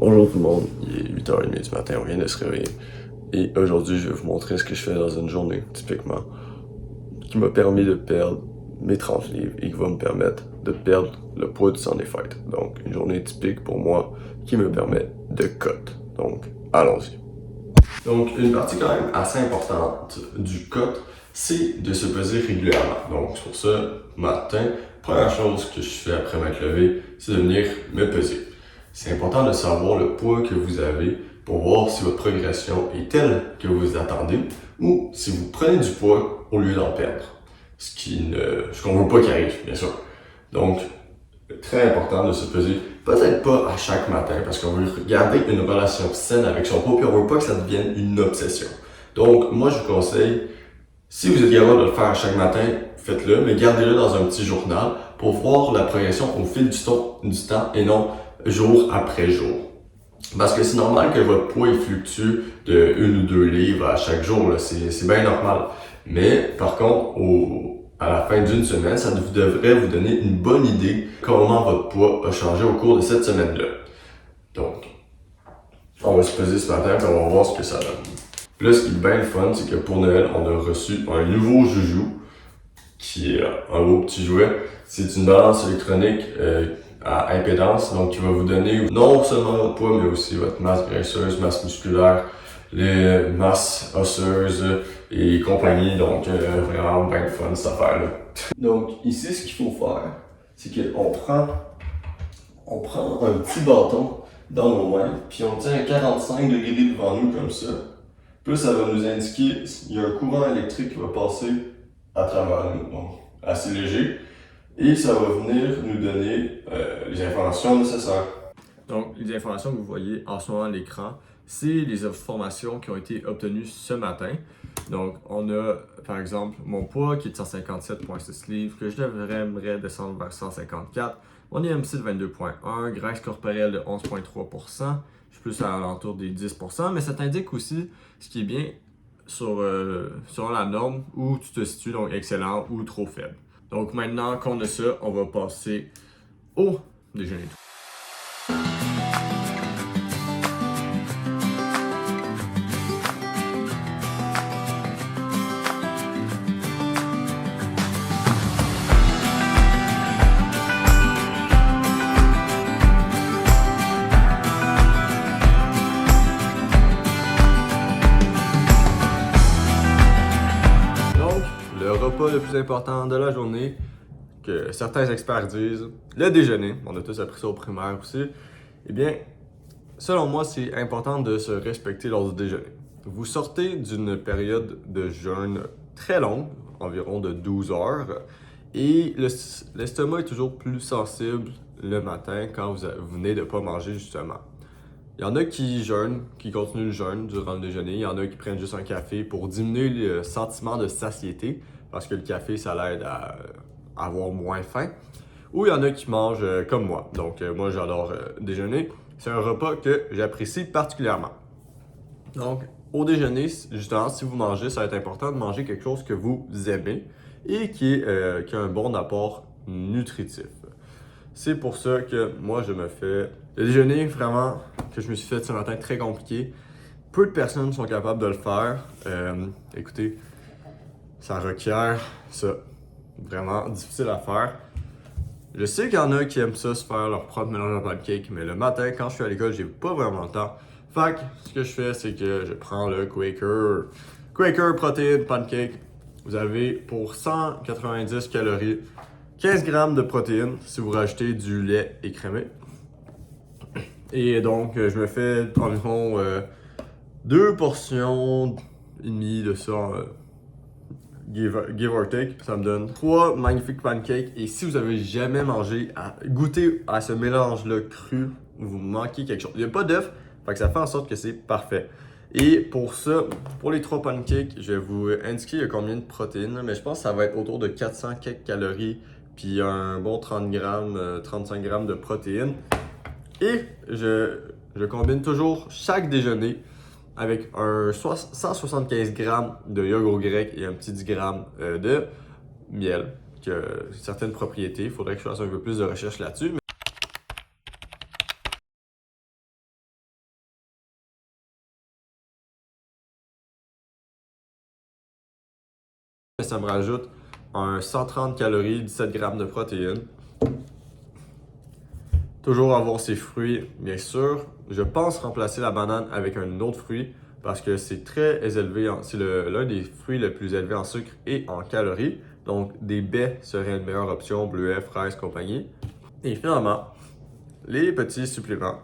Bonjour tout le monde, il est 8h30 du matin, on vient de se réveiller. Et aujourd'hui, je vais vous montrer ce que je fais dans une journée, typiquement, qui m'a permis de perdre mes 30 livres et qui va me permettre de perdre le poids du temps des fêtes. Donc, une journée typique pour moi qui me permet de cut. Donc, allons-y. Donc, une partie quand même assez importante du cut, c'est de se peser régulièrement. Donc, pour ça, matin, première chose que je fais après m'être levé, c'est de venir me peser. C'est important de savoir le poids que vous avez pour voir si votre progression est telle que vous attendez ou si vous prenez du poids au lieu d'en perdre. Ce qu'on veut pas qu'il arrive, bien sûr. Donc, très important de se peser, peut-être pas à chaque matin, parce qu'on veut garder une relation saine avec son poids, puis on veut pas que ça devienne une obsession. Donc, moi, je vous conseille, si vous êtes capable de le faire à chaque matin, faites-le, mais gardez-le dans un petit journal pour voir la progression au fil du temps et non jour après jour. Parce que c'est normal que votre poids il fluctue de 1 ou 2 livres à chaque jour, c'est bien normal. Mais par contre, à la fin d'une semaine, ça devrait vous donner une bonne idée comment votre poids a changé au cours de cette semaine-là. Donc, on va se peser ce matin et on va voir ce que ça donne. Puis là, ce qui est bien le fun, c'est que pour Noël, on a reçu un nouveau joujou, qui est un beau petit jouet. C'est une balance électronique à impédance, donc qui va vous donner non seulement votre poids, mais aussi votre masse graisseuse, masse musculaire, les masses osseuses et compagnie. Donc vraiment bien le fun cette affaire-là. Donc ici, ce qu'il faut faire, c'est qu'on prend un petit bâton dans nos mains, puis on tient à 45 degrés devant nous comme ça. Puis ça va nous indiquer qu'il y a un courant électrique qui va passer à travers nous, donc assez léger. Et ça va venir nous donner les informations nécessaires. Donc, les informations que vous voyez en ce moment à l'écran, c'est les informations qui ont été obtenues ce matin. Donc, on a, par exemple, mon poids qui est de 157,6 livres, que je devrais descendre vers 154. Mon IMC de 22,1, graisse corporelle de 11,3%. Je suis plus à l'entour des 10%, mais ça t'indique aussi ce qui est bien sur la norme où tu te situes, donc excellent ou trop faible. Donc maintenant qu'on a ça, on va passer au déjeuner. Le repas le plus important de la journée, que certains experts disent, le déjeuner, on a tous appris ça au primaire aussi, eh bien, selon moi, c'est important de se respecter lors du déjeuner. Vous sortez d'une période de jeûne très longue, environ de 12 heures, et l'estomac est toujours plus sensible le matin quand vous venez de ne pas manger justement. Il y en a qui jeûnent, qui continuent le jeûne durant le déjeuner. Il y en a qui prennent juste un café pour diminuer le sentiment de satiété, parce que le café, ça l'aide à avoir moins faim. Ou il y en a qui mangent comme moi. Donc moi, j'adore déjeuner. C'est un repas que j'apprécie particulièrement. Donc, au déjeuner, justement, si vous mangez, ça va être important de manger quelque chose que vous aimez et qui a un bon apport nutritif. C'est pour ça que moi, je me fais le déjeuner vraiment que je me suis fait ce matin très compliqué. Peu de personnes sont capables de le faire. Écoutez, ça requiert ça. Vraiment difficile à faire. Je sais qu'il y en a qui aiment ça, se faire leur propre mélange de pancakes, mais le matin, quand je suis à l'école, j'ai pas vraiment le temps. Fait que ce que je fais, c'est que je prends le Quaker Protein Pancake. Vous avez pour 190 calories, 15 grammes de protéines si vous rajoutez du lait écrémé. Et donc, je me fais environ 2 portions et demie de ça, give or take. Ça me donne 3 magnifiques pancakes. Et si vous avez jamais goûté à ce mélange-là cru, vous manquez quelque chose. Il n'y a pas d'œuf, fait que ça fait en sorte que c'est parfait. Et pour ça, pour les 3 pancakes, je vais vous indiquer il y a combien de protéines, mais je pense que ça va être autour de 400 quelques calories, puis un bon 30 grammes, 35 grammes de protéines. Et je combine toujours chaque déjeuner avec un 175 grammes de yogourt grec et un petit 10 grammes de miel, qui a certaines propriétés. Il faudrait que je fasse un peu plus de recherche là-dessus. Ça me rajoute un 130 calories, 17 grammes de protéines. Toujours avoir ses fruits, bien sûr. Je pense remplacer la banane avec un autre fruit parce que c'est très élevé, c'est l'un des fruits les plus élevés en sucre et en calories. Donc, des baies seraient une meilleure option, bleuets, fraises, compagnie. Et finalement, les petits suppléments.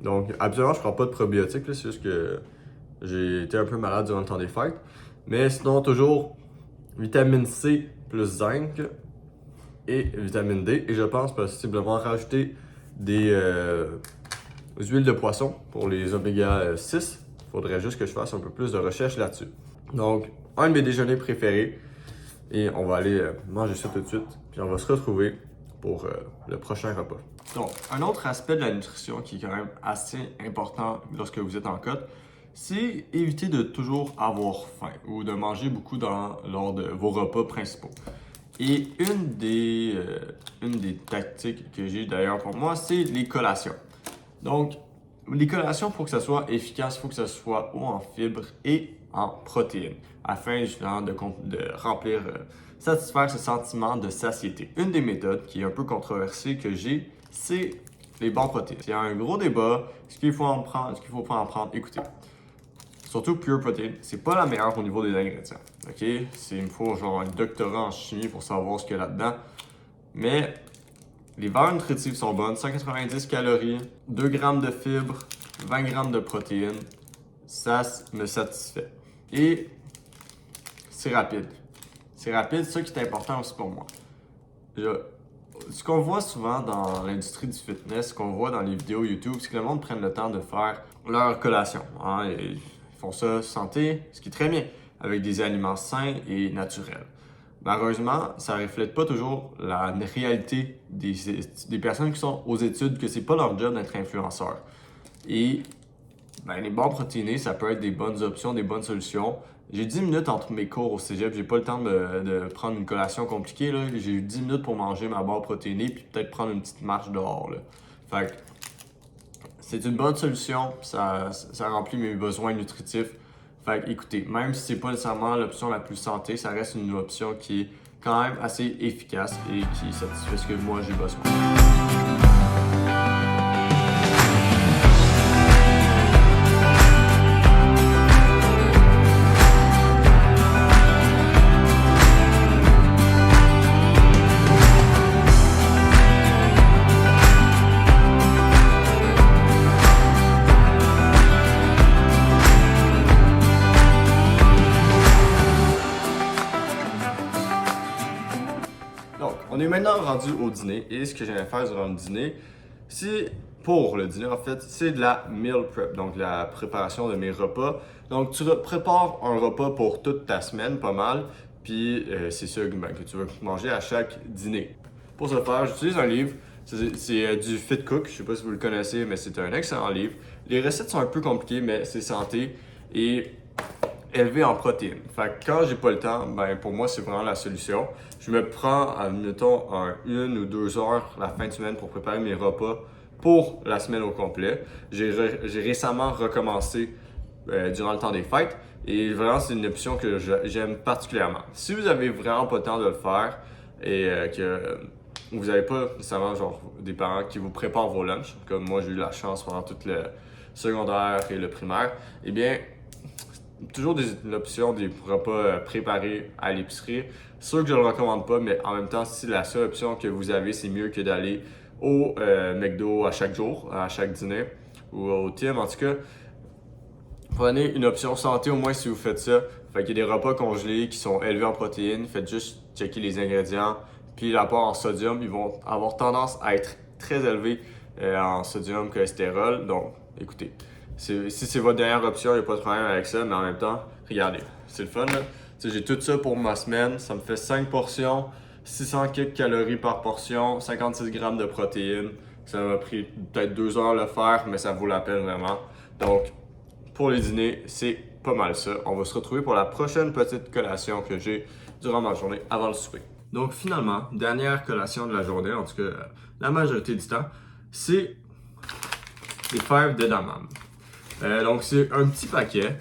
Donc, habituellement, je prends pas de probiotiques, c'est juste que j'ai été un peu malade durant le temps des fêtes. Mais sinon, toujours vitamine C plus zinc et vitamine D. Et je pense possiblement rajouter des huiles de poisson pour les oméga 6. Il faudrait juste que je fasse un peu plus de recherche là-dessus. Donc, un de mes déjeuners préférés. Et on va aller manger ça tout de suite. Puis on va se retrouver pour le prochain repas. Donc, un autre aspect de la nutrition qui est quand même assez important lorsque vous êtes en cote, c'est éviter de toujours avoir faim ou de manger beaucoup lors de vos repas principaux. Et une des tactiques que j'ai d'ailleurs pour moi, c'est les collations. Donc, les collations, pour que ça soit efficace, il faut que ça soit haut en fibres et en protéines, afin justement de remplir, satisfaire ce sentiment de satiété. Une des méthodes qui est un peu controversée que j'ai, c'est les barres protéines. Il y a un gros débat, est-ce qu'il faut en prendre, est-ce qu'il ne faut pas en prendre? Écoutez, surtout Pure Protein, c'est pas la meilleure au niveau des ingrédients. Ok? Il me faut genre un doctorat en chimie pour savoir ce qu'il y a là-dedans. Mais les valeurs nutritives sont bonnes, 190 calories, 2 grammes de fibres, 20 grammes de protéines. Ça me satisfait. Et c'est rapide. C'est rapide, c'est ça qui est important aussi pour moi. Ce qu'on voit souvent dans l'industrie du fitness, ce qu'on voit dans les vidéos YouTube, c'est que le monde prenne le temps de faire leur collation. Hein, et ils font ça santé, ce qui est très bien, avec des aliments sains et naturels. Malheureusement, ça ne reflète pas toujours la réalité des personnes qui sont aux études, que c'est pas leur job d'être influenceur. Et les barres protéinées, ça peut être des bonnes options, des bonnes solutions. J'ai 10 minutes entre mes cours au cégep, j'ai pas le temps de prendre une collation compliquée. Là. J'ai eu 10 minutes pour manger ma barre protéinée puis peut-être prendre une petite marche dehors. Là. Fait que c'est une bonne solution, ça remplit mes besoins nutritifs. Fait que écoutez, même si c'est pas nécessairement l'option la plus santé, ça reste une option qui est quand même assez efficace et qui satisfait ce que moi j'ai besoin. Donc, on est maintenant rendu au dîner et ce que j'allais faire durant le dîner, pour le dîner en fait, c'est de la meal prep, donc la préparation de mes repas. Donc, tu prépares un repas pour toute ta semaine, pas mal, puis c'est ça que tu veux manger à chaque dîner. Pour ce faire, j'utilise un livre, c'est du Fit Cook, je sais pas si vous le connaissez, mais c'est un excellent livre. Les recettes sont un peu compliquées, mais c'est santé et élevé en protéines. Fait que quand j'ai pas le temps, pour moi, c'est vraiment la solution. Je me prends, admettons, 1 ou 2 heures la fin de semaine pour préparer mes repas pour la semaine au complet. J'ai récemment recommencé durant le temps des fêtes et vraiment, c'est une option que j'aime particulièrement. Si vous avez vraiment pas le temps de le faire et que vous n'avez pas nécessairement genre, des parents qui vous préparent vos lunchs, comme moi, j'ai eu la chance pendant tout le secondaire et le primaire, eh bien, toujours l'option des repas préparés à l'épicerie. C'est sûr que je ne le recommande pas, mais en même temps, si la seule option que vous avez, c'est mieux que d'aller au McDo à chaque jour, à chaque dîner, ou au Tim. En tout cas, prenez une option santé au moins si vous faites ça. Fait qu'il y a des repas congelés qui sont élevés en protéines. Faites juste checker les ingrédients. Puis l'apport en sodium, ils vont avoir tendance à être très élevés en sodium, cholestérol. Donc, écoutez. Si c'est votre dernière option, il n'y a pas de problème avec ça, mais en même temps, regardez, c'est le fun là. J'ai tout ça pour ma semaine, ça me fait 5 portions, 600 kcal par portion, 56 grammes de protéines. Ça m'a pris peut-être 2 heures le faire, mais ça vaut la peine vraiment. Donc, pour les dîners, c'est pas mal ça. On va se retrouver pour la prochaine petite collation que j'ai durant ma journée avant le souper. Donc finalement, dernière collation de la journée, en tout cas la majorité du temps, c'est les fèves d'edamame. Donc c'est un petit paquet,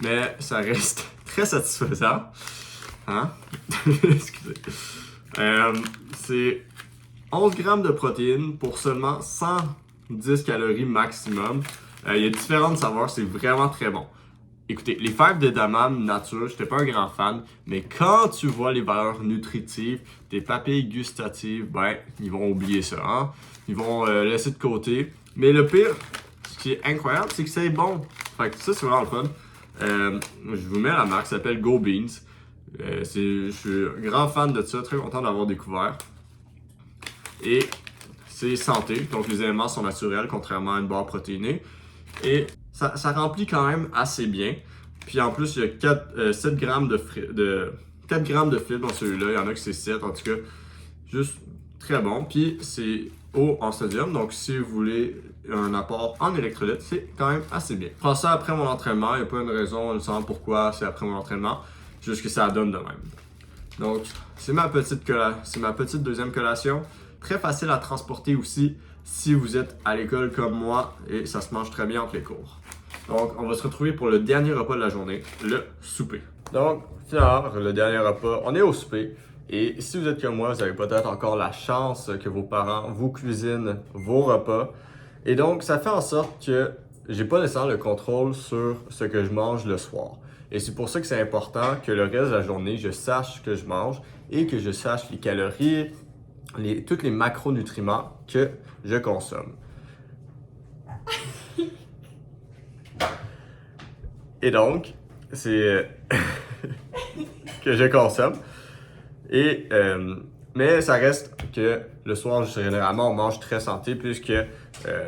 mais ça reste très satisfaisant. Hein? Excusez. C'est 11 grammes de protéines pour seulement 110 calories maximum. Il y a différentes saveurs, c'est vraiment très bon. Écoutez, les fèves d'edamame nature, j'étais pas un grand fan, mais quand tu vois les valeurs nutritives, tes papilles gustatives, ben, ils vont oublier ça, hein? Ils vont laisser de côté. Mais le pire, ce qui est incroyable, c'est que c'est bon. Fait que ça, c'est vraiment le fun. Je vous mets la marque, ça s'appelle Go Beans. Je suis un grand fan de ça, très content d'avoir découvert. Et c'est santé, donc les éléments sont naturels, contrairement à une barre protéinée. Et ça remplit quand même assez bien. Puis en plus, il y a 7 grammes de 4 grammes de fibres dans celui-là. Il y en a que c'est 7, en tout cas. Juste très bon. Puis c'est haut en sodium. Donc si vous voulez un apport en électrolytes, c'est quand même assez bien. Je prends ça après mon entraînement. Il n'y a pas une raison, ne sait pourquoi c'est après mon entraînement. Juste que ça donne de même. Donc c'est ma petite deuxième collation. Très facile à transporter aussi si vous êtes à l'école comme moi et ça se mange très bien entre les cours. Donc, on va se retrouver pour le dernier repas de la journée, le souper. Donc, finalement, le dernier repas, on est au souper. Et si vous êtes comme moi, vous avez peut-être encore la chance que vos parents vous cuisinent vos repas. Et donc, ça fait en sorte que j'ai pas nécessairement le contrôle sur ce que je mange le soir. Et c'est pour ça que c'est important que le reste de la journée, je sache ce que je mange et que je sache les calories, tous les macronutriments que je consomme. Et donc, c'est que je consomme. Mais ça reste que le soir, généralement, on mange très santé puisque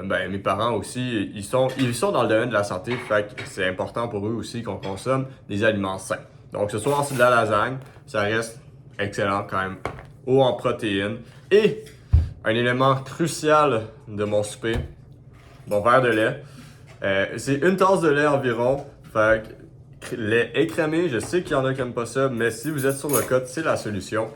mes parents aussi, ils sont dans le domaine de la santé. Fait que c'est important pour eux aussi qu'on consomme des aliments sains. Donc ce soir, c'est de la lasagne. Ça reste excellent quand même. Haut en protéines. Et un élément crucial de mon souper, mon verre de lait. C'est une tasse de lait environ. Fait que lait écrémé, je sais qu'il y en a qui n'aiment pas ça, mais si vous êtes sur le code, c'est la solution.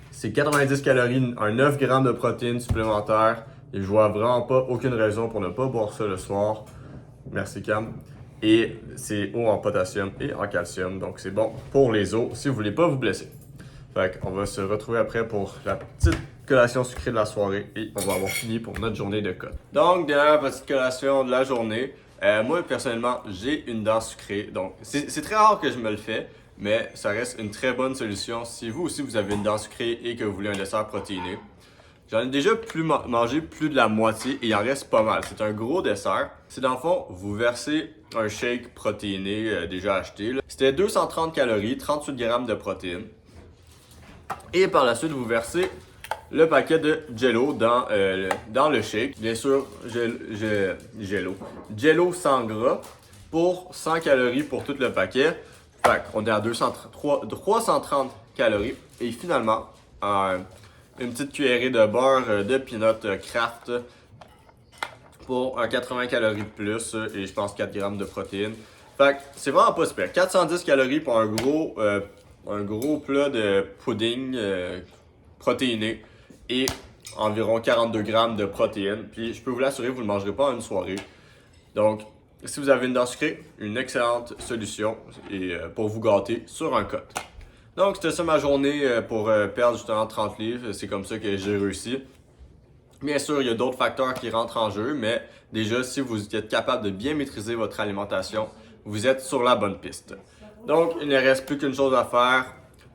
C'est 90 calories, un 9 grammes de protéines supplémentaires. Et je vois vraiment pas aucune raison pour ne pas boire ça le soir. Merci Cam. Et c'est haut en potassium et en calcium, donc c'est bon pour les os si vous voulez pas vous blesser. Fait qu'on va se retrouver après pour la petite collation sucrée de la soirée et on va avoir fini pour notre journée de code. Donc, dernière petite collation de la journée. Moi, personnellement, j'ai une dent sucrée. Donc, c'est très rare que je me le fais, mais ça reste une très bonne solution si vous aussi vous avez une dent sucrée et que vous voulez un dessert protéiné. J'en ai déjà mangé plus de la moitié et il en reste pas mal. C'est un gros dessert. C'est dans le fond, vous versez un shake protéiné déjà acheté. C'était 230 calories, 38 grammes de protéines. Et par la suite, vous versez le paquet de Jello dans le shake. Bien sûr, Jello sans gras pour 100 calories pour tout le paquet. Fait qu'on est à 330 calories. Et finalement, une petite cuillerée de beurre de peanut Kraft pour 80 calories de plus et je pense 4 grammes de protéines. Fait que c'est vraiment pas super. 410 calories pour un gros plat de pudding protéiné et environ 42 grammes de protéines. Puis je peux vous l'assurer, vous ne le mangerez pas en une soirée. Donc, si vous avez une dent sucrée, une excellente solution et pour vous gâter sur un cut. Donc, c'était ça ma journée pour perdre justement 30 livres. C'est comme ça que j'ai réussi. Bien sûr, il y a d'autres facteurs qui rentrent en jeu, mais déjà, si vous êtes capable de bien maîtriser votre alimentation, vous êtes sur la bonne piste. Donc, il ne reste plus qu'une chose à faire,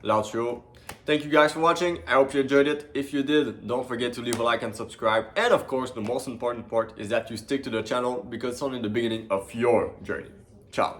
l'outro. Thank you guys for watching. I hope you enjoyed it. If you did, don't forget to leave a like and subscribe. And of course, the most important part is that you stick to the channel because it's only the beginning of your journey. Ciao.